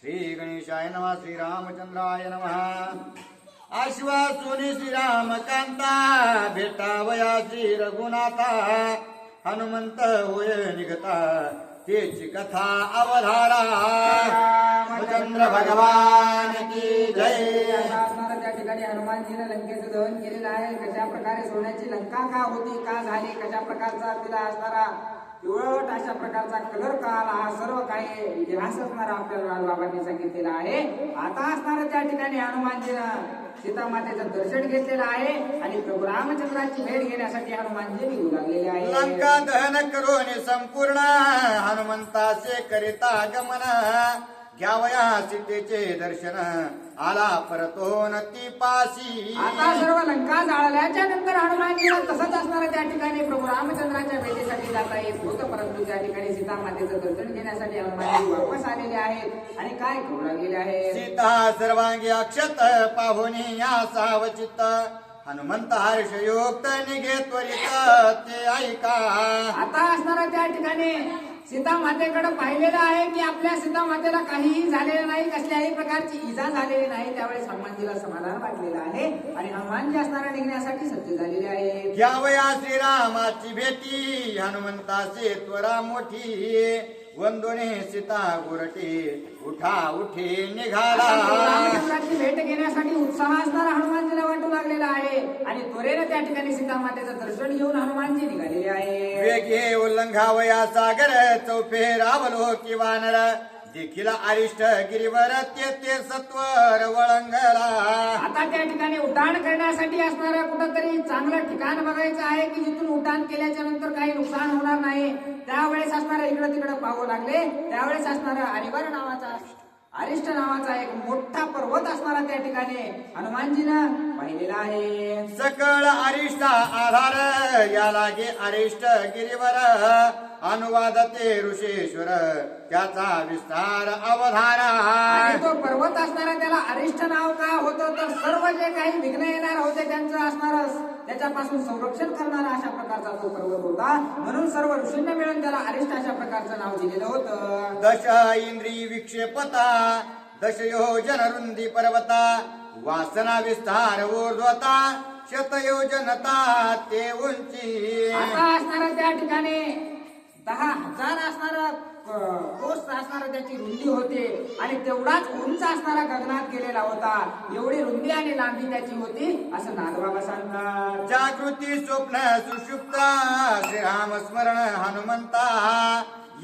श्री गणेशाय नमः. श्री रामचंद्राय नमः. आश्वासुनी श्रीरामकांता भेटावया श्री रघुनाथा. हनुमंत होय निघता तेची कथा अवधारा. रामचंद्र भगवान की जय. त्या ठिकाणी हनुमानजीने लंकेचं दहन केलेलं आहे. कशा प्रकारे सोन्याची लंका का होती, का झाली, कशा प्रकारचा तिला असणारा पिवळट अशा प्रकारचा कलर का आला, हा सर्व काही इतिहास असणारा आपल्याला बाबांनी सांगितलेला आहे. आता असणारा त्या ठिकाणी हनुमानजीनं सीता मातेचं दर्शन घेतलेलं आहे आणि प्रभू रामचंद्राची भेट घेण्यासाठी हनुमानजी निघू लागलेले आहे. लंका दहन करून संपूर्ण हनुमंताचे करिता गमन. घ्यावया सीतेचे दर्शन आला परतोन ती पाशी. आता सर्व लंका जाळल्याच्या नंतर हनुमानजीला तसंच असणार त्या ठिकाणी प्रभू रामचंद्राच्या भेटीसाठी जाता येत होतं, परंतु त्या ठिकाणी सीता मातेचं दर्शन घेण्यासाठी हनुमानजी वापस आलेले आहेत आणि काय करू लागलेले आहेत. सीता सर्वांगी अक्षत पाहुनी या सावचित. हनुमंत हर्षयुक्त निघे त्वरित ते ऐका. आता असणारा त्या ठिकाणी सीता मातेकडे पाहिलेलं आहे की आपल्या सीता मातेला काहीही झालेलं नाही, कसल्याही प्रकारची इजा झालेली नाही. त्यावेळेस हनुमानजीला समाधान वाटलेलं आहे आणि हनुमानजी असणारा निघण्यासाठी सज्ज झालेले आहे. घ्यावया श्रीरामाची भेटी हनुमंताचे त्वरा मोठी. वंदोने सीता गुरटे उठा उठे निघाला. रामचंद्राची भेट घेण्यासाठी उत्साह असणारा हनुमानजीला वाटू लागलेला आहे आणि त्वरेनं त्या ठिकाणी सीता मातेचं दर्शन घेऊन हनुमानजी निघालेले आहे. वेगे उल्लंघावया सागर चौफे रावलो की वानर. देखील अरिष्ट गिरीवर ते सत्वर वळंगला. आता त्या ठिकाणी उड्डाण करण्यासाठी असणारं कुठंतरी चांगलं ठिकाण बघायचं आहे की जिथून उड्डाण केल्याच्या नंतर काही नुकसान होणार नाही. त्यावेळेस असणारं इकडं तिकडं पाहू लागले. त्यावेळेस असणारं अरिष्ट नावाचा एक मोठा पर्वत असणारा त्या ठिकाणी हनुमानजीनं पाहिलेला आहे. सकळ अरिष्ट आधार या लागे अरिष्ट गिरीवर. अनुवाद ते ऋषेश्वर त्याचा विस्तार अवधारा. तो पर्वत असणारा त्याला अरिष्ट नाव का होतं तर सर्व जे काही विघ्न येणार होते त्यांचं असणारच त्याच्यापासून संरक्षण करणारा अशा प्रकारचा तो पर्वत होता, म्हणून सर्व ऋषींना मिळून त्याला अरिष्ट अशा प्रकारचं नाव दिलेलं होतं. दश इंद्रिय विक्षेपता दशयोजन रुंदी पर्वता. वासना विस्तार ऊर्ध्वता शतयोजनता ते उंची. आता असणारा त्या ठिकाणी 10,000 असणारा कोस असणारा त्याची रुंदी होते आणि तेवढाच उंच असणारा गगनात गेलेला होता. एवढी रुंदी आणि लांबी त्याची होती असं नागबाबा सांगतात. जागृती स्वप्न सुषुप्त श्रीराम स्मरण हनुमंता.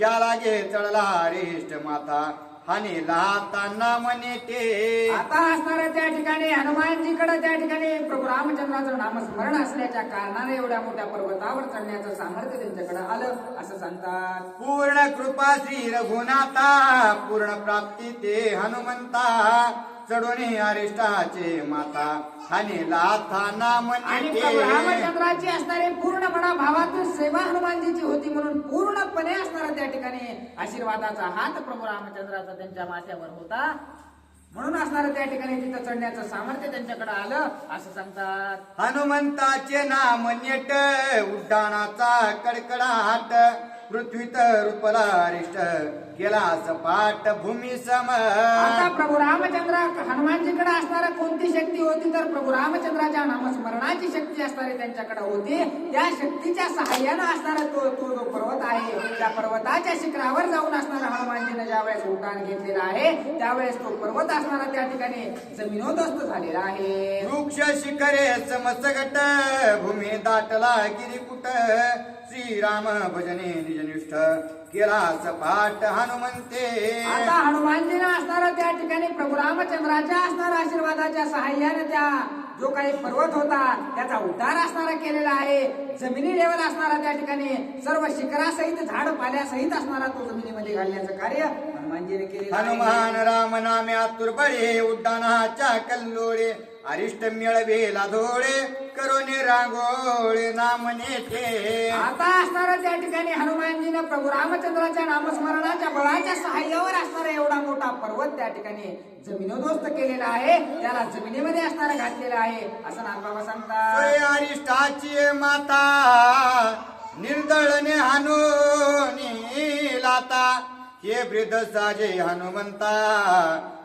या लागे चढला अरिष्ट माता हानी लाताना म्हणे ते. आता असणाऱ्या त्या ठिकाणी हनुमानजीकडे त्या ठिकाणी प्रभू रामचंद्राचं नामस्मरण असल्याच्या कारणाने एवढ्या मोठ्या पर्वतावर चढण्याचं सामर्थ्य त्यांच्याकडे आलं असं सांगतात. पूर्ण कृपा श्री रघुनाथा पूर्ण प्राप्ती ते हनुमंता. चढोनी अरिष्टाचे माता आणि लाथाना आणि म्हणे प्रभू ते. रामचंद्राची असणारी पूर्ण मना भावातून सेवा हनुमानजीची होती, म्हणून पूर्णपणे असणारा त्या ठिकाणी आशीर्वादाचा हात प्रभू रामचंद्राचा त्यांच्या माथ्यावर होता, म्हणून असणारं त्या ठिकाणी तिथं चढण्याचं सामर्थ्य त्यांच्याकडे आलं असं सांगतात. हनुमंताचे नाम नेट उड्डाणाचा कडकडाट. पृथ्वीत रूपला अरिष्ट गेला सपाट भूमी सम. आता प्रभू रामचंद्र हनुमानजीकडे असणारा कोणती शक्ती होती तर प्रभू रामचंद्राच्या नामस्मरणाची शक्ती असणारी त्यांच्याकडे होती. त्या शक्तीच्या सहाय्यानं असणारा तो जो पर्वत आहे त्या पर्वताच्या शिखरावर जाऊन असणारा हनुमानजीने ज्यावेळेस उड्डाण घेतलेलं आहे त्यावेळेस तो पर्वत असणारा त्या ठिकाणी जमिनोदस्त झालेला आहे. वृक्ष शिखरे समसगट भूमी दाटला गिरीकुट. श्रीराम भजने निजनिष्ठ केला सपाट हनुमंते. आता हनुमानजीने असणारा त्या ठिकाणी प्रभू रामचंद्राच्या असणाऱ्या आशीर्वादाच्या सहाय्याने त्या जो काही पर्वत होता त्याचा उद्धार असणारा केलेला आहे. जमिनी लेवल असणारा त्या ठिकाणी सर्व शिखरासहित झाड पाल्यासहित असणारा तो जमिनीमध्ये घालण्याचं कार्य हनुमानजीने केले. हनुमान राम नामे आतुरबळे उड्डाणाच्या कल्लोळे. अरिष्ट मिळवेला धोळे करोने रांगोळे नाम नेते. आता असणारा त्या ठिकाणी हनुमानजीने प्रभू रामचंद्राच्या नामस्मरणाच्या बळाच्या सहाय्यावर असणारा एवढा मोठा पर्वत त्या ठिकाणी जमिनोदस्त केलेला आहे, त्याला जमिनीमध्ये असणारा घातलेला आहे असं नागबाबा सांगतात. अरिष्टाची माता निर्दळने हानूनी लाता. ते वृद्ध साजे हनुमंता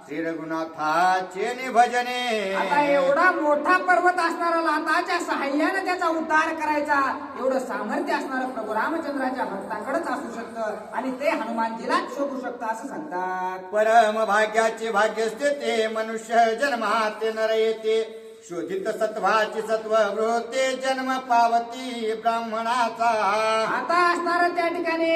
श्री रघुनाथाचे भजने. आता एवढा मोठा पर्वत असणारा लाताच्या सहाय्याने त्याचा उद्धार करायचा एवढं सामर्थ्य असणारं प्रभू रामचंद्राच्या भक्ताकडेच असू शकतं आणि ते हनुमानजीलाच शोधू शकतं असं सांगतात. परम भाग्याचे भाग्यस्ते ते मनुष्य जन्मात नर येते. शोधित सत्वाची सत्व वृत्ते जन्म पावती ब्राह्मणाचा. आता असणारं त्या ठिकाणी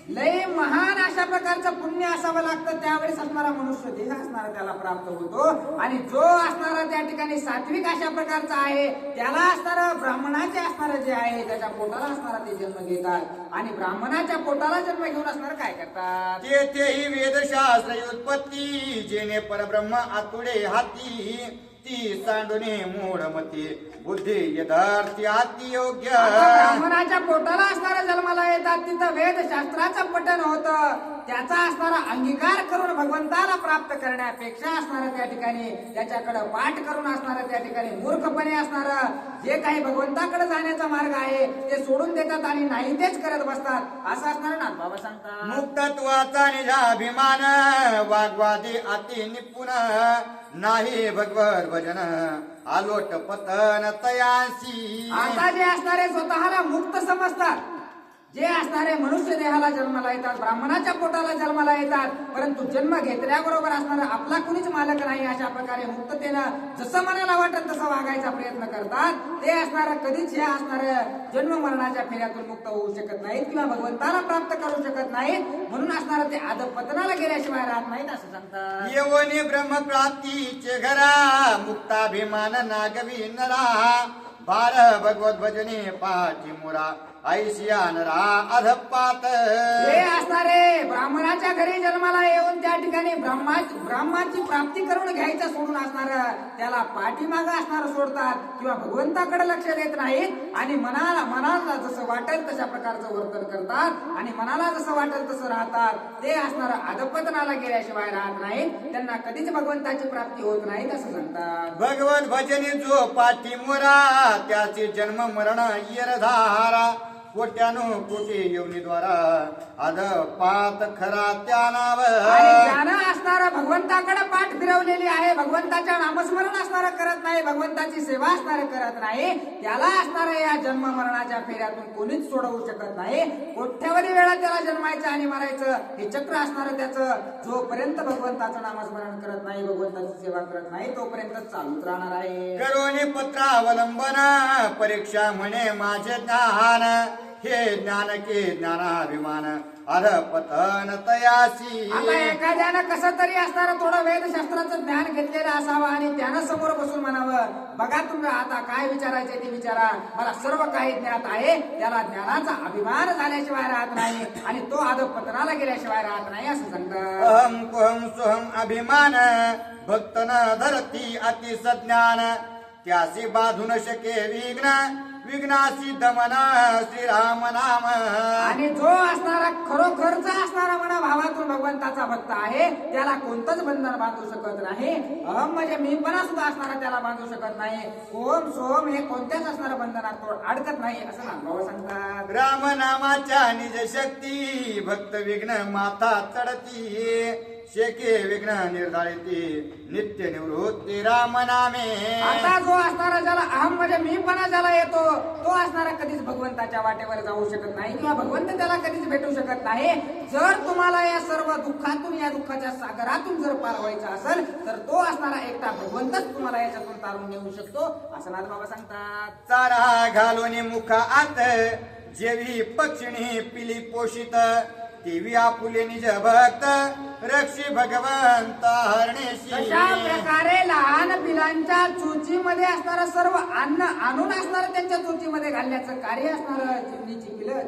लय महान अशा प्रकारचं पुण्य असावं लागतं त्यावेळेस असणारा मनुष्य देह असणारा त्याला प्राप्त होतो आणि जो असणारा त्या ठिकाणी सात्विक अशा प्रकारचा आहे त्याला असणारा ब्राह्मणाचे असणारं जे आहे त्याच्या पोटाला असणारा ते जन्म घेतात आणि ब्राह्मणाच्या पोटाला जन्म घेऊन असणार काय करतात. तेथेही वेदशास्त्र उत्पत्ती जेणे परब्रह्म आतुडे हाती. ती सांडुने मूढमती बुद्धी यथार्थी अति योग्य. आता ब्राह्मणाच्या पोटाला असणारा जन्माला येतात तिथं वेदशास्त्राचं पठण होतं त्याचा असणारा अंगीकार करून भगवंताला प्राप्त करण्यापेक्षा असणारं त्या ठिकाणी त्याच्याकडे पाठ करून असणारं त्या ठिकाणी मूर्खपणे असणारं जे काही भगवंताकडे जाण्याचा मार्ग आहे ते सोडून देतात आणि नाही तेच करत बसतात असं असणार ना बाबा सांगतात. मुक्तत्वाचा निजाभिमान वाग्वादी अति निपुण नाही भगवत भजन आलोट पतन तयासी. आता जे असणारे स्वतःला मुक्त समजतात जे असणारे मनुष्य देहाला जन्माला येतात ब्राह्मणाच्या पोटाला जन्माला येतात परंतु जन्म घेतल्याबरोबर असणारा आपला कुणीच मालक नाही अशा प्रकारे मुक्ततेनं जसं मनाला वाटत तसं वागायचा प्रयत्न करतात ते असणारं कधीच हे असणारं जन्म मरणाच्या फेऱ्यातून मुक्त होऊ शकत नाहीत किंवा भगवंताला प्राप्त करू शकत नाहीत म्हणून असणारं ते अधपतनाला गेल्याशिवाय राहत नाहीत असं सांगतात. येवनी ब्रह्मप्राप्तीचे घरा मुक्ताभिमान नागवी नरा बार भगवत भजने पाठी मुरा ऐशिया नरा अधपात. हे असणारे ब्राह्मणाच्या घरी जन्माला येऊन त्या ठिकाणी ब्राह्मणाची प्राप्ती करून घ्यायचं सोडून असणार त्याला पाठीमागं असणार सोडतात किंवा भगवंताकडे लक्ष देत नाहीत आणि मनाला जसं वाटेल तशा प्रकारचं वर्तन करतात आणि मनाला जसं वाटेल तसं राहतात ते असणार अधपतनाला गेल्याशिवाय राहत नाहीत त्यांना कधीच भगवंताची प्राप्ती होत नाहीत असं सांगतात. भगवत भजने जो पाठी मुरा त्याचे जन्म मरण येरधारा. कोट्यानु कोटी योनीद्वारा अधपात खरा त्या नाव. आणि ज्यानं असणारा भगवंताकडे पाठ फिरवलेली आहे भगवंताच्या नामस्मरण असणारं करत नाही भगवंताची सेवा असणारं करत नाही त्याला असणाऱ्या या जन्म मरणाच्या फेऱ्यातून कोणीच सोडवू शकत नाही. कोट्यावधी वेळा त्याला जन्मायचं आणि मरायचं हे चक्र असणारं त्याचं जोपर्यंत भगवंताचं नामस्मरण करत नाही भगवंताची सेवा करत नाही तोपर्यंत चालूच राहणार आहे. करोनी पत्रावलंबन परीक्षा म्हणे माझे ज्ञान हे ज्ञान के ज्ञानाभिमान अधपतन तयासी. आता एखाद्यानं कसं तरी असणारं थोडं वेदशास्त्राचं ज्ञान घेतलेलं असावं आणि त्यानं समोर बसून म्हणावं बघा तुम्ही आता काय विचारायचे ते विचारा मला सर्व काही ज्ञात आहे त्याला ज्ञानाचा अभिमान झाल्याशिवाय राहत नाही आणि तो अधपतनाला गेल्याशिवाय राहत नाही असं सांगतात. अहम कुहम सुहम अभिमान भक्त न धरती अति सज्ञान त्यासी बाधू न शके विघ्न विघ्नासी दमन श्रीराम नाम. आणि जो असणारा खरोखरचा असणारा म्हणा भावातून भगवंताचा भक्त आहे त्याला कोणतंच बंधन बांधू शकत नाही. अहम म्हणजे मीपणा सुद्धा असणारा त्याला बांधू शकत नाही. ओम सोम हे कोणत्याच असणाऱ्या बंधनात तो अडकत नाही असं नामभाव सांगतात. राम नामाच्या निज शक्ती भक्त विघ्न माता चढती शेके विघ्न निर्धारिती नित्य निवृत्ती राम नामे. आता जो असणारा ज्याला अहम म्हणजे मीपणा ज्याला येतो तो असणारा कधीच भगवंताच्या वाटेवर जाऊ शकत नाही किंवा भगवंत त्याला कधीच भेटू शकत नाही. जर तुम्हाला या सर्व दुःखातून या दुःखाच्या सागरातून जर पार व्हायचं असेल तर तो असणारा एकटा भगवंतच तुम्हाला याच्यातून तारून नेऊ शकतो असं नाथबाबा सांगतात. चारा घालून मुखा आत जेवी पक्षिणी पिली पोषित देवी आपुले निज भक्त रक्षी भगवंत हरणेशी. अशा प्रकारे लहान पिलांच्या चोचीमध्ये असणारं सर्व अन्न आणून असणारं त्यांच्या चोचीमध्ये घालण्याचं कार्य असणारं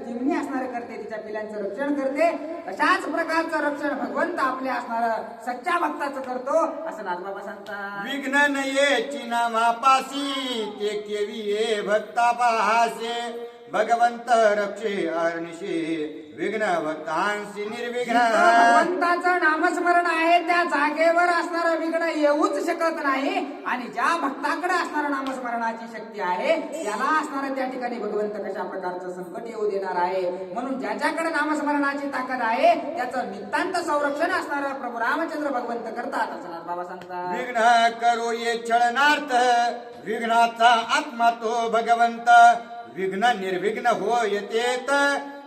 चिमणी असणारं करते तिच्या पिलांचं रक्षण करते. अशाच प्रकारचं रक्षण भगवंत आपल्या असणारं सच्चा भक्ताचं करतो असं नाथबाबा सांगतात. विघ्न नये चिनामापासी ते केवी ये भक्ता पाहासे भगवंत रक्षे अनिशी विघ्न भक्तांशी निर्विघ्न. भगवंताचं नामस्मरण आहे त्या जागेवर असणारं विघ्न येऊच शकत नाही. आणि ज्या भक्ताकडे असणारं नामस्मरणाची शक्ती आहे त्याला असणारं त्या ठिकाणी भगवंत कशा प्रकारचं संकट येऊ देणार आहे. म्हणून ज्याच्याकडे नामस्मरणाची ताकद आहे त्याचं नितांत संरक्षण असणारं प्रभू रामचंद्र भगवंत करतात असं बाबा सांगतात. विघ्न करो ये छळनार्थ विघ्नाचा आत्मा तो भगवंत. विघ्न निर्विघ्न हो येतेत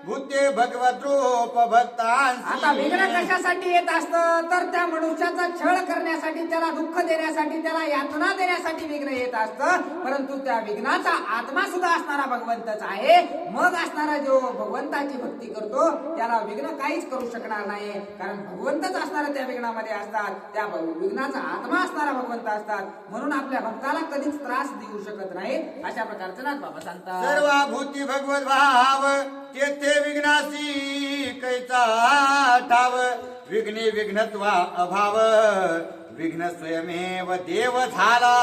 भूते भगवत रूप आता विघ्न भक्तांशी. कशासाठी येत असतं तर त्या मनुष्याचा छळ करण्यासाठी, त्याला दुःख देण्यासाठी, त्याला यातना देण्यासाठी विघ्न येत असतं. परंतु त्या विघ्नाचा आत्मा सुद्धा असणारा भगवंतच आहे. मग असणारा जो भगवंताची भक्ती करतो त्याला विघ्न काहीच करू शकणार नाही. कारण भगवंतच असणारा त्या विघ्नामध्ये असतात. त्या विघ्नाचा आत्मा असणारा भगवंत असतात. म्हणून आपल्या भक्ताला कधीच त्रास देऊ शकत नाही अशा प्रकारचं नाथ बाबा सांगतात. सर्वभूती भगवत भाव तेथे विघ्नासी कैचा ठाव. विघ्ने विघ्नत्वा अभाव विघ्न स्वयमेव देव झाला.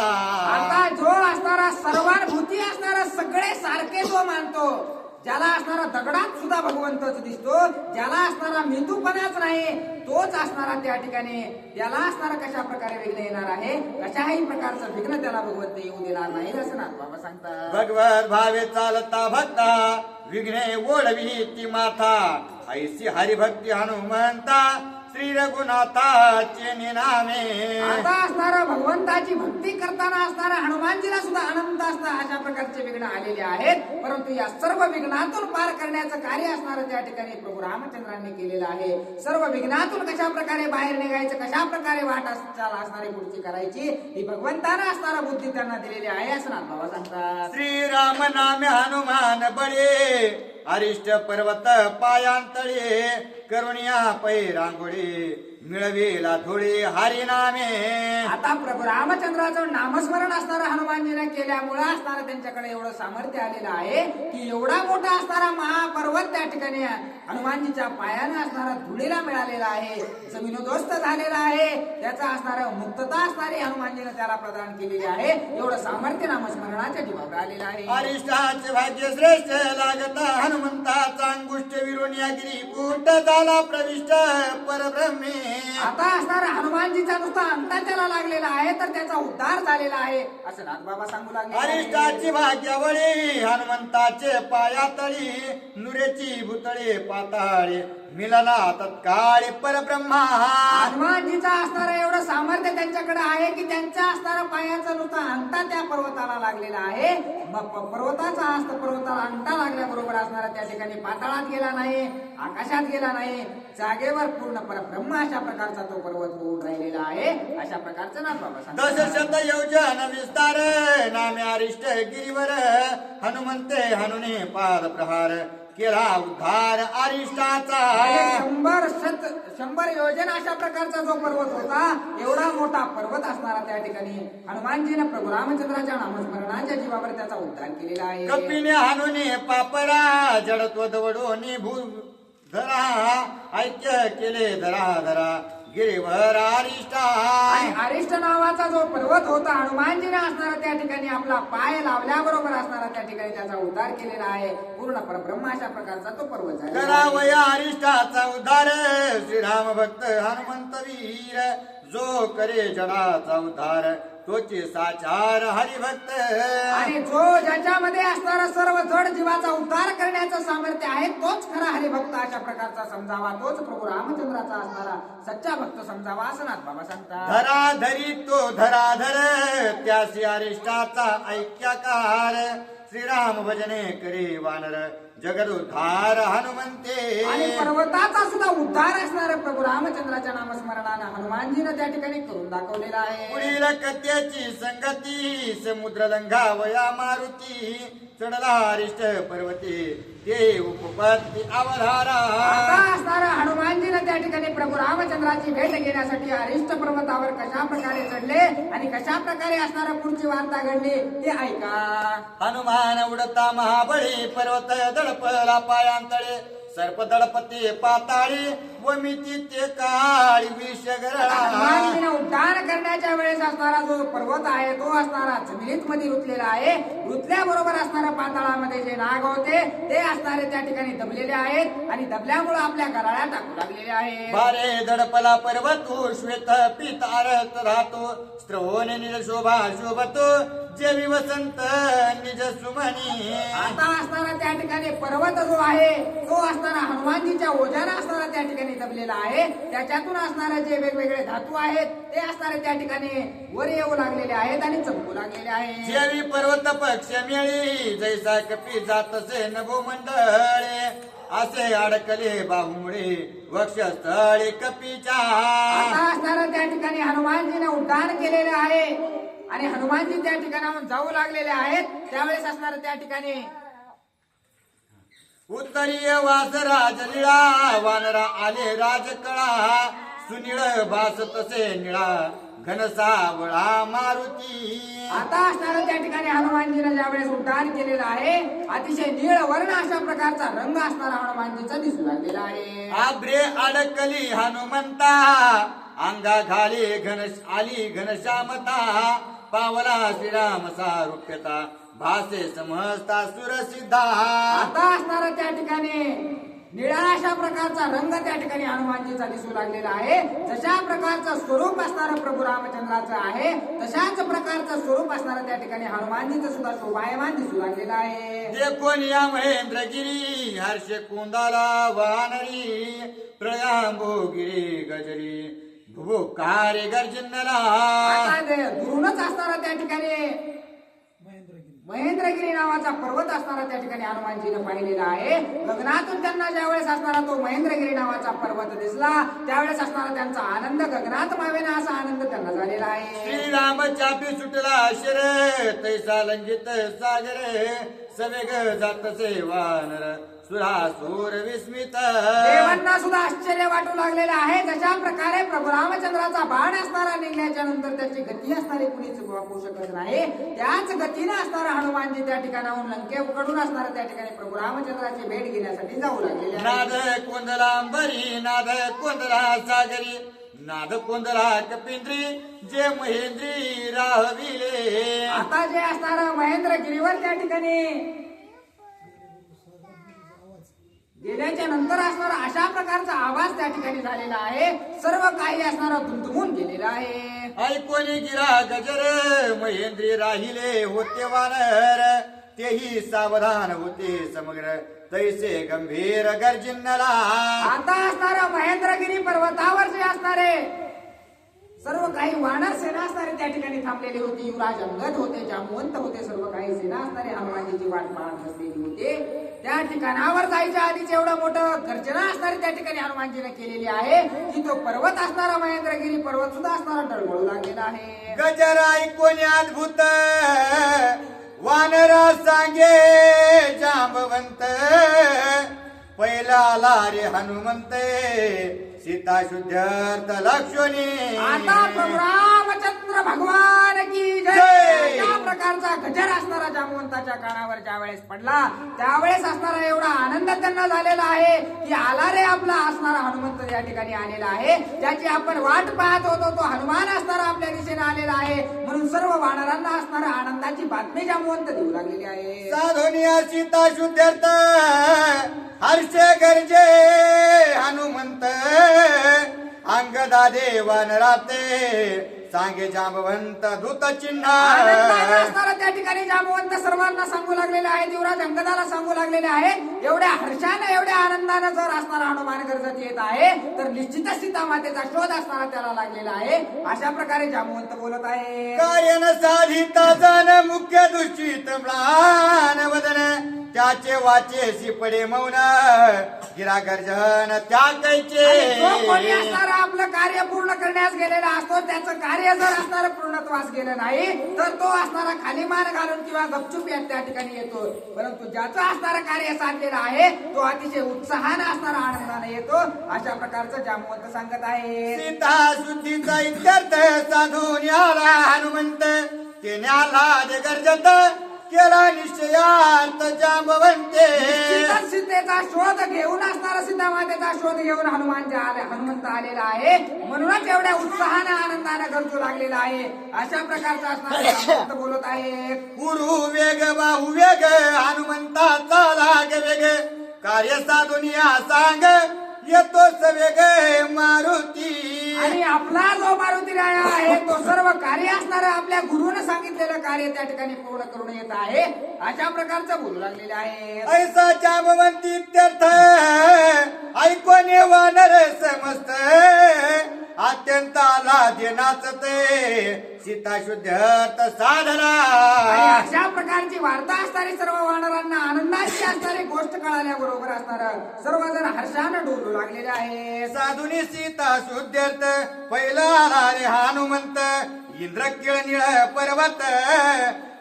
आता जो असणारा सर्वानुभूती असणारा सगळे सारखे जो मानतो, ज्याला असणारा दगडात सुद्धा भगवंतच दिसतो, ज्याला असणारा मेंदूपणाच नाही तोच असणारा त्या ठिकाणी त्याला असणारा कशा प्रकारे विघ्न येणार आहे, कशाही प्रकारचं विघ्न त्याला भगवंत येऊ देणार नाही असं नाथ बाबा सांगतात. भगवत भावे चालता भक्ता विघ्ने ओढवी ती माथा. ऐसी हरिभक्ती हनुमंता श्री रघुनाथाचे निनामे. आता असणारा भगवंताची भक्ती करताना असणारा हनुमानजीला सुद्धा अनंत असणार अशा प्रकारचे विघ्न आलेले आहेत. परंतु या सर्व विघ्नातून पार करण्याचं कार्य असणारं त्या ठिकाणी प्रभू रामचंद्रांनी केलेलं आहे. सर्व विघ्नातून कशा प्रकारे बाहेर निघायचं, कशा प्रकारे वाट असणारी पुढची करायची ही भगवंतानं असणारा बुद्धी त्यांना दिलेली आहे असं नाथ बाबा सांगतात. श्रीराम नामे हनुमान बळे अरिष्ट पर्वत पायांतळे. करुणिया पै रांगोळी मिळवेला धुळे हरिनामे. आता प्रभू रामचंद्राचं नामस्मरण असणारं हनुमानजीने केल्यामुळे असणारं त्यांच्याकडे एवढं सामर्थ्य आलेलं आहे की एवढा मोठा असणारा महापर्वत त्या ठिकाणी हनुमानजीच्या पायानं असणारा धुळीला मिळालेला आहे, जमीनोद्ध्वस्त झालेला आहे. त्याचा असणारं मुक्तता असणारी हनुमानजीने त्याला प्रदान केलेली आहे. एवढं सामर्थ्य नामस्मरणाच्या जीवावर आलेलं आहे. अरिष्टाचे भाग्य श्रेष्ठ लागत हनुमंताचा अंगुष्ठ विरून या गिरी कुट झाला प्रविष्ट परब्रह्मे. आता असणारा हनुमानजीचा नुसता अंता त्याला लागलेला आहे तर त्याचा उद्धार झालेला आहे असं नाथ बाबा सांगू लागले. अरिष्टाची भाग्यावळी हनुमंताचे पायातळी नुरेची भुतळे पाताळे मिलना तत्काळी परब्रह्मा. हनुमानजीचा असणारं एवढं सामर्थ्य त्यांच्याकडे आहे की त्यांच्या असणारा पायाचा नुसता अंता त्या पर्वताला लागलेला आहे. मग पर्वताचा हस्त पर्वताला अंता लागल्याबरोबर असणारा त्या ठिकाणी पाताळात गेला नाही, आकाशात गेला नाही, जागेवर पूर्ण परब्रह्म अशा प्रकारचा तो पर्वत होऊन राहिलेला आहे अशा प्रकारचं नाथ बाबा सांगतात. 10 शत योजन विस्तार नामे अरिष्ट गिरीवर हनुमंते हनुने पाद प्रहार केला उद्धार अरिष्टाचा. 100 योजना अशा प्रकारचा जो पर्वत होता एवढा मोठा पर्वत असणारा त्या ठिकाणी हनुमानजीने प्रभू रामचंद्राच्या नामस्मरणाच्या जीवावर त्याचा उद्धार केलेला आहे. कपिने हानुने पापरा जडत्व दवडोनी भू धरा ऐक्य केले धरा धरा गिरीवर अरिष्टा. आणि अरिष्ट नावाचा जो पर्वत होता हनुमानजीने असणारा त्या ठिकाणी आपला पाय लावल्याबरोबर असणारा त्या ठिकाणी त्याचा उद्धार केलेला आहे. पूर्ण परब्रह्म अशा प्रकारचा तो पर्वत झाला. करावया अरिष्टाचा उद्धार श्रीराम भक्त हनुमंत वीर. जो करे जडाचा उद्धार तोचे साचार हरिभक्त. आणि जो ज्याच्यामध्ये असणारा सर्व जड जीवाचा उद्धार करण्याचं सामर्थ्य आहे तोच खरा हरिभक्त अशा प्रकारचा समजावा, तोच प्रभू रामचंद्राचा असणारा सच्चा भक्त समजावा असं नाथ बाबा सांगतात. धराधरी तो धराधर त्यासी अरिष्टाचा ऐक्यकार. श्रीराम भजने करे वानर जगदुद्धार हनुमंते. आणि पर्वताचा सुद्धा उद्धार असणारे प्रभू रामचंद्राच्या नामस्मरणानं हनुमानजीनं त्या ठिकाणी करून दाखवलेला आहे. पुढील कत्याची संगती समुद्र लंघावया मारुती. चढला अरिष्ट पर्वती ते उपपत्ती अवधारा. आता असणारा हनुमानजीनं त्या ठिकाणी प्रभू रामचंद्राची भेट घेण्यासाठी अरिष्ट पर्वतावर कशा प्रकारे चढले आणि कशा प्रकारे असणारा पुढची वार्ता घडली ते ऐका. हनुमान उडता महाबळी पर्वत दडपला पायांतळे. सर्प दडपते पाताळी व मिती ते काळी विष गरळा. हनुमानजीनं उड्डाण करण्याच्या वेळेस असणारा जो पर्वत आहे तो असणारा जमिनी अग्नीत मध्ये रुतलेला आहे. रुतल्याबरोबर असणाऱ्या पाताळामध्ये जे नाग होते ते असणारे त्या ठिकाणी दबलेले आहेत आणि दबल्यामुळे आपल्या गराळ्या टाकू लागलेले आहेत. बारे दडपला पर्वतो श्वेत पितारत राहतो स्त्रवण निज शोभा शोभतो जेवी वसंत निज सुमनी. आता असणारा त्या ठिकाणी पर्वत जो आहे तो असणारा हनुमानजीच्या ओझ्यानं असणारा त्या ठिकाणी दबलेला आहे. त्याच्यातून असणारे जे वेगवेगळे धातू आहेत ते असणारे त्या ठिकाणी वर येऊ लागलेले आहेत आणि चमकू लागलेले आहेत. जेवी पर्वत पक्ष मिळी जैसा कपी जातसे नभो मंडळे असे अडकले बाहुमुळे वक्षस्थळी कपीच्या. आता असणारा त्या ठिकाणी हनुमानजीने उड्डाण केलेले आहे आणि हनुमानजी त्या ठिकाणाहून जाऊ लागलेले आहेत. त्यावेळेस असणारा त्या ठिकाणी उत्तरीय वास राजलीळा वानरा आले राजकळा सुनीळ भास तसे निळा घनसावळा मारुती. आता असणारा त्या ठिकाणी हनुमानजीने ज्यावेळेस उड्डाण केलेलं आहे अतिशय निळ वर्ण अशा प्रकारचा रंग असणारा हनुमानजीचा दिसू लागलेला आहे. आब्रे अडकली हनुमंता अंगा घाली आली घनश्यामता पावला श्रीराम सारुप्यता भासे समजता सुरसिद्धा. आता असणारा त्या ठिकाणी निळा अशा प्रकारचा रंग त्या ठिकाणी हनुमानजीचा दिसू लागलेला आहे. जशा प्रकारचं स्वरूप असणारं प्रभू रामचंद्राचं आहे तशाच प्रकारचं स्वरूप असणारं त्या ठिकाणी हनुमानजीचं सुद्धा शोभायमान दिसू लागलेलं आहे. जे कोण या महेंद्रगिरी हर्ष कुंदाला वानरी प्रयांबोगिरी गजरी भुभुकारे गर्जनला. आता दुरूनच असणारा त्या ठिकाणी महेंद्रगिरी नावाचा पर्वत असणारा त्या ठिकाणी हनुमानजीने पाहिलेला आहे. गगनातून त्यांना ज्यावेळेस असणारा तो महेंद्रगिरी नावाचा पर्वत दिसला त्यावेळेस असणारा त्यांचा आनंद गगनात मावेना असा आनंद त्यांना झालेला आहे. श्रीराम चापी सुटला शर तैसा लंजित सागर सवेग जातसे वानर सुरासूर विस्मित. देवांना सुद्धा आश्चर्य वाटू लागलेलं आहे. जशा प्रकारे प्रभू रामचंद्राचा बाण असणारा निघण्याच्या नंतर त्याची गती असणारी कुणीच वापरू शकत नाही त्याच गतीने असणारा हनुमानजी त्या ठिकाणाहून लंकेकडून असणारा त्या ठिकाणी प्रभू रामचंद्राची भेट घेण्यासाठी जाऊ लागलेले आहे. नाद कोंदलांबरी नाद कोंदला सागरी नाद कोंदला कपिंद्री जे महेंद्री राहविले. आता जे असणारा महेंद्रगिरीवर त्या ठिकाणी गेल्याच्या नंतर असणारा अशा प्रकारचा आवाज त्या ठिकाणी झालेला आहे. सर्व काही असणारा दुमदुमून गेलेला आहे. ऐकोनी गिरा गजर महेंद्री राहिले होते वानर तेही सावधान होते समग्र तैसे गंभीर गर्जनला. आता असणारा महेंद्रगिरी पर्वतावर जे असणारे सर्व काही वानर सेना असणारे त्या ठिकाणी थांबलेले होते. युवराज अंगद होते जांबवंत होते सर्व काही सेना असणारे हनुमानजीची वाट पाहत बसलेली होते. त्या ठिकाणावर जायच्या आधीच एवढं मोठं गर्जना असणारी त्या ठिकाणी हनुमानजीने केलेली आहे की तो पर्वत असणारा महेंद्रगिरी पर्वत सुद्धा असणारा टळमळू लागलेला आहे. गजर ऐकोनी अद्भुत वानरा सांगे जांबवंत पहिला आला रे हनुमंत सीता शुद्धार्थ लक्ष्मणी. आता प्रभू रामचंद्र भगवान की जय. जय. त्या प्रकारचा गजर असणारा जांबवंताच्या कानावर ज्या वेळेस पडला त्यावेळेस असणारा एवढा आनंद त्यांना झालेला आहे की आला रे आपला असणारा हनुमंत या ठिकाणी आलेला आहे. ज्याची आपण वाट पाहत होतो तो हनुमान असणारा आपल्या दिशेने आलेला आहे. म्हणून सर्व वानरांना असणारा आनंदाची बातमी जांबवंत देऊ लागलेली आहे. साधुनिया सीता शुद्धार्थ हर्ष गर्जे हनुमंत अंगदा देवान राते सांगे जांबवंत धूत चिन्ह. आनंदाने असणारा त्या ठिकाणी जांबवंत सर्वांना सांगू लागलेले आहे. युवराज अंगदाला सांगू लागलेले आहे. एवढ्या हर्षाने एवढ्या आनंदाने जर असणारा हनुमान गरजत येत आहे तर निश्चितच सीता मातेचा शोध असणारा त्याला लागलेला आहे. अशा प्रकारे जांबवंत बोलत आहे. कार्य न साधिता जन मुख्य दुष्टित म्लान वदन त्याचे वाचेसी पडे मौन गिरा गर्जन त्या कैचे. जो कोणी असणारा आपलं कार्य पूर्ण करण्यास गेलेला असतो त्याचं कार्य जर असणारं पूर्णत्वास गेलं नाही तर तो असणारा खाली मान घालून किंवा गपचूप या त्या ठिकाणी येतो. परंतु ज्याचं असणारं कार्य साधलेलं आहे तो अतिशय उत्साहाने असणारा आनंदाने येतो. अशा प्रकारचं जांबवंत सांगत आहे. सीता शुद्धीचा इत्यर्थ साधून आला हनुमंत ते न्याला दे गर्जत केला निश्चयार्थ जांबवंते. निश्चितच सीतेचा शोध घेऊन असणारा सीता मातेचा शोध घेऊन हनुमंत आलेला आहे. म्हणूनच एवढ्या उत्साहाने आनंदाने गरजू लागलेला आहे. अशा प्रकारचा असणारा हनुमंत बोलत आहेत. गुरु वेग बाहू वेग हनुमंताचा लाग वेग कार्य साधून या सांग येतोच वेग मारुती. आणि आपला जो मारुती राया आहे तो सर्व कार्य असणारं आपल्या गुरुने सांगितलेलं कार्य त्या ठिकाणी पूर्ण करून येत आहे. अशा प्रकारचं बोलू लागलेले आहे. ऐसा जांबवंती तीर्थ ऐकून वानर समस्त अत्यंत आल्हादे नाचते सीता शुद्ध अर्थ साधना. आणि अशा प्रकारची वार्ता असणारी सर्व वानरांना आनंदाची असणारी गोष्ट कळाल्याबरोबर असणार सर्वजण हर्षानं डोलू लागलेले आहे. साधुनी सीता शुद्धर्थ पहिला आला रे हनुमंत इंद्र किळ निळ पर्वत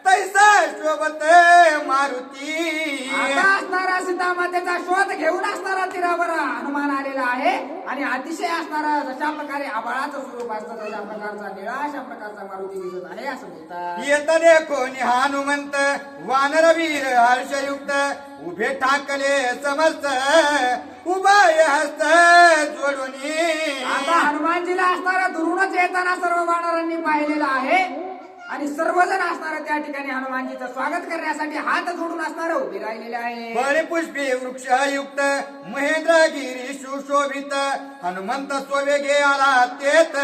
तैसा शोभत मारुती. आता असणारा सीता मातेचा शोध घेऊन असणारा तीरावर हनुमान आलेला आहे. आणि अतिशय असणारा जशा प्रकारे आबाळाचं स्वरूप असतं तशा प्रकारचा निळा अशा प्रकारचा मारुती दिसत आहे असं बोलतात. येतने कोणी हनुमंत वानरवीर हर्षयुक्त उभे ठाकले समस्त उभय हस्त जोडून. आता हनुमानजीला असणारा दुरूनच येताना सर्व वानरांनी पाहिलेला आहे. आणि सर्वजण असणारे त्या ठिकाणी हनुमानजीचं स्वागत करण्यासाठी हात जोडून असणारे उभे राहिलेले आहे. फळपुष्पी वृक्षयुक्त महेंद्रगिरी सुशोभित हनुमंत सोवेगे आला तेत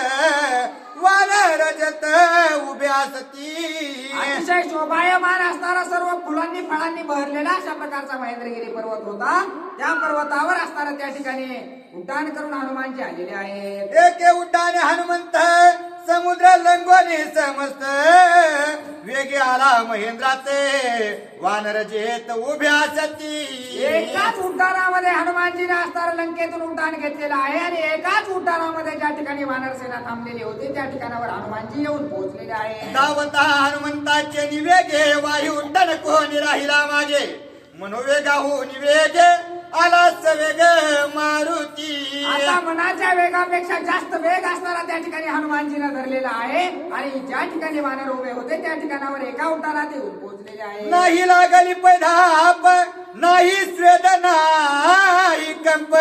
वानर जत उभे असती. अतिशय शोभायमान असणारा सर्व फुलांनी फळांनी बहरलेला अशा प्रकारचा महेंद्रगिरी पर्वत होता. त्या पर्वतावर असणारा त्या ठिकाणी उड्डाण करून हनुमानजी आलेले आहेत. एके उड्डाणे हनुमंत समुद्र लंगोनी समस्त वेगे आला महेंद्राचे वानर जेत उभ्या सती. एकाच उड्डाणामध्ये हनुमानजीने असणारं लंकेतून उड्डाण घेतलेलं आहे. आणि एकाच उड्डाणामध्ये ज्या ठिकाणी वानर सेना थांबलेली होती त्या ठिकाणावर हनुमानजी येऊन पोहोचलेले आहे. धावता हनुमंताचे निवेगे वायू उड्डाण कोणी राहिला मागे मनोवेगाहून वेगे आलाच वेग मारुती. आता मनाच्या वेगापेक्षा जास्त वेग असणारा त्या ठिकाणी हनुमानजीने धरलेला आहे. आणि ज्या ठिकाणी वानर उभे होते त्या ठिकाणावर एका उड्डाणात येऊन पोहोचलेले आहे. नाही लागली पैधाप नाही स्वेद नाही कंप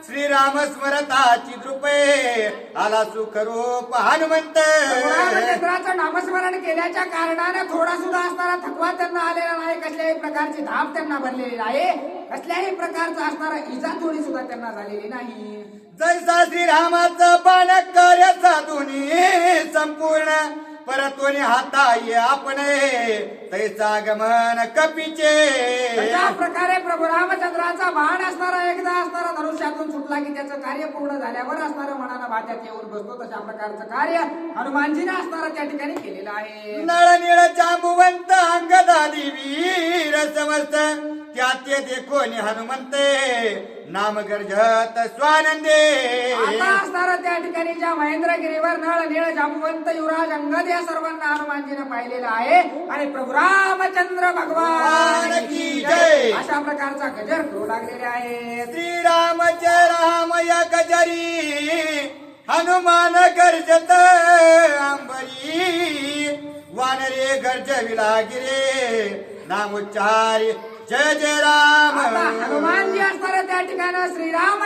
श्रीराम स्मरताची द्रुपे आला सुख रूप हनुमंत. रामचंद्राचं नामस्मरण केल्याच्या कारणाने थोडा सुद्धा असणारा थकवा त्यांना आलेला नाही. कसल्याही प्रकारची धाप त्यांना भरलेली आहे. कसल्याही प्रकारचा असणारा इजा थोडी सुद्धा त्यांना झालेली नाही. जैसा श्रीरामाचं बाण कार्य साधुनी संपूर्ण परतोनी हाता ये आपणे तैसा गमन कपीचे. अशा प्रकारे प्रभू रामचंद्राचा बाण असणारा एकदा असणारा धनुष्यातून सुटला की त्याचं कार्य पूर्ण झाल्यावर असणारं मनानं भात्यात येऊन बसतो. तशा प्रकारचं कार्य हनुमानजीने असणारा त्या ठिकाणी केलेलं आहे. नळ निळ जांबुवंत अंगदादी वीर समस्त त्याते देखोनी हनुमंते नाम गर्जत स्वानंदे. आता असणारा त्या ठिकाणी ज्या महेंद्रगिरीवर नळ निळ जांबुवंत युवराज अंगद या सर्वांना हनुमानजीने पाहिलेला आहे. आणि प्रभू रामचंद्र भगवान की जय अशा प्रकारचा गजर करू लागलेले आहे. श्रीराम जय राम या गजरी हनुमान गर्जत अंबरी वानरे गर्जविला गिरे नामोच्चारी जय जय राम. आता हनुमानजी असणारा त्या ठिकाणी श्रीराम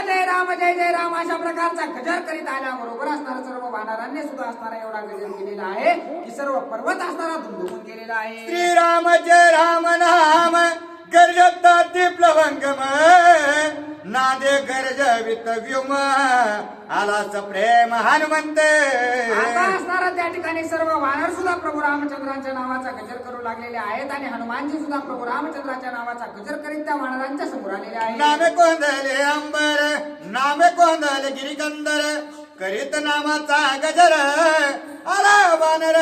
जय जय राम अशा प्रकारचा गजर करीत आल्याबरोबर असणारा सर्व वानरांनी सुद्धा असणारा एवढा गजर केलेला आहे की सर्व पर्वत असणारा धुंदुमून गेलेला आहे. श्रीराम जय राम नाम गर्जत दिप्लवंगम नादे गर्जवित व्योम आलाच प्रेम हनुमंत. आता असणारा त्या ठिकाणी सर्व वानर सुद्धा प्रभू रामचंद्रांच्या नावाचा गजर करू लागलेले आहेत. आणि हनुमानजी सुद्धा प्रभू रामचंद्राच्या नावाचा गजर करीत त्या वानरांच्या समोर आलेले आहेत. नामे कोंदले अंबर नामे कोंदले गिरिकंदर करीत नामाचा गजर आला वानर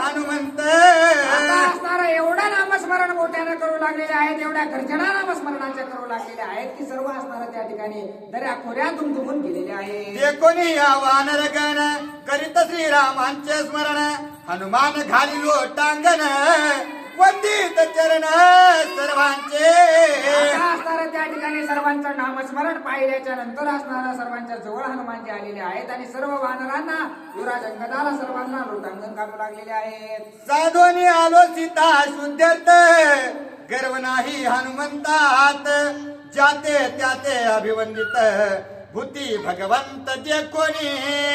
हनुमंत. आता असणारा एवढा नामस्मरण मोठ्यानं करू लागलेले आहेत. एवढ्या गर्जना नामस्मरणाच्या करू लागलेले आहेत की सर्व असणारा त्या ठिकाणी दर्या खोऱ्यातून धुमून गेलेले आहेत. ते कोणी या वानर गण करीत श्रीरामांचे स्मरण हनुमान घालिलो टांगण वंदित चरण सर्वांचे आता असणारं त्या ठिकाणी सर्वांचं नामस्मरण पाहिल्याच्या नंतर असणारा सर्वांच्या जवळ हनुमानजी आलेले आहेत आणि सर्व वानरांना युवराज अंगदाला सर्वांना लोटांगण कापू लागलेले आहेत. साधोनी आलो सीता शुद्धर्थ गर्व नाही हनुमंतात जाते त्याते अभिवंदित भूती भगवंत जे कोणी.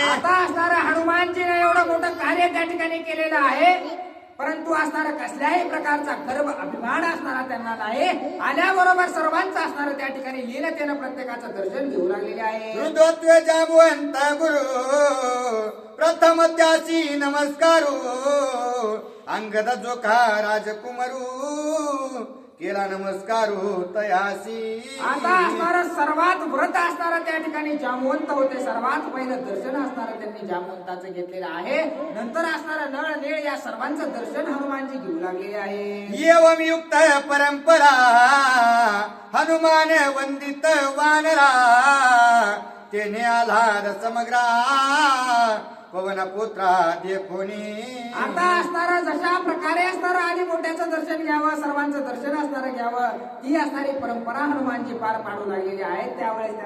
आता असणारा हनुमानजीने एवढं मोठं कार्य त्या ठिकाणी केलेलं आहे, परंतु असणारा कसल्याही प्रकारचा गर्व अभिमान असणारा त्यांना नाही. आल्याबरोबर सर्वांचं असणारं त्या ठिकाणी लीनतेनं प्रत्येकाचं दर्शन घेऊ लागलेले आहे. हृदोत्व जामवंत गुरु प्रथम त्यासी नमस्कारू अंगद जोखा राजकुमारू केला नमस्कारू तयासी. आता असणारं सर्वात व्रत असणारं त्या ठिकाणी जामवंत होते. सर्वात पहिलं दर्शन असणारं त्यांनी जामवंताचं घेतलेलं आहे. नंतर असणारं नळ नीळ या सर्वांचं दर्शन हनुमानजी घेऊ लागलेले आहे. एवं युक्त परंपरा हनुमान वंदित वानरा तेने आल्हाद समग्रा पवन पुत्रा देखोनी. आता असणारं जशा प्रकारे असणारं आधी मोठ्याचं दर्शन घ्यावं, सर्वांचं दर्शन असणारं घ्यावं, ही असणारी परंपरा हनुमानजी पार पाडू लागलेली आहे. त्यावेळेस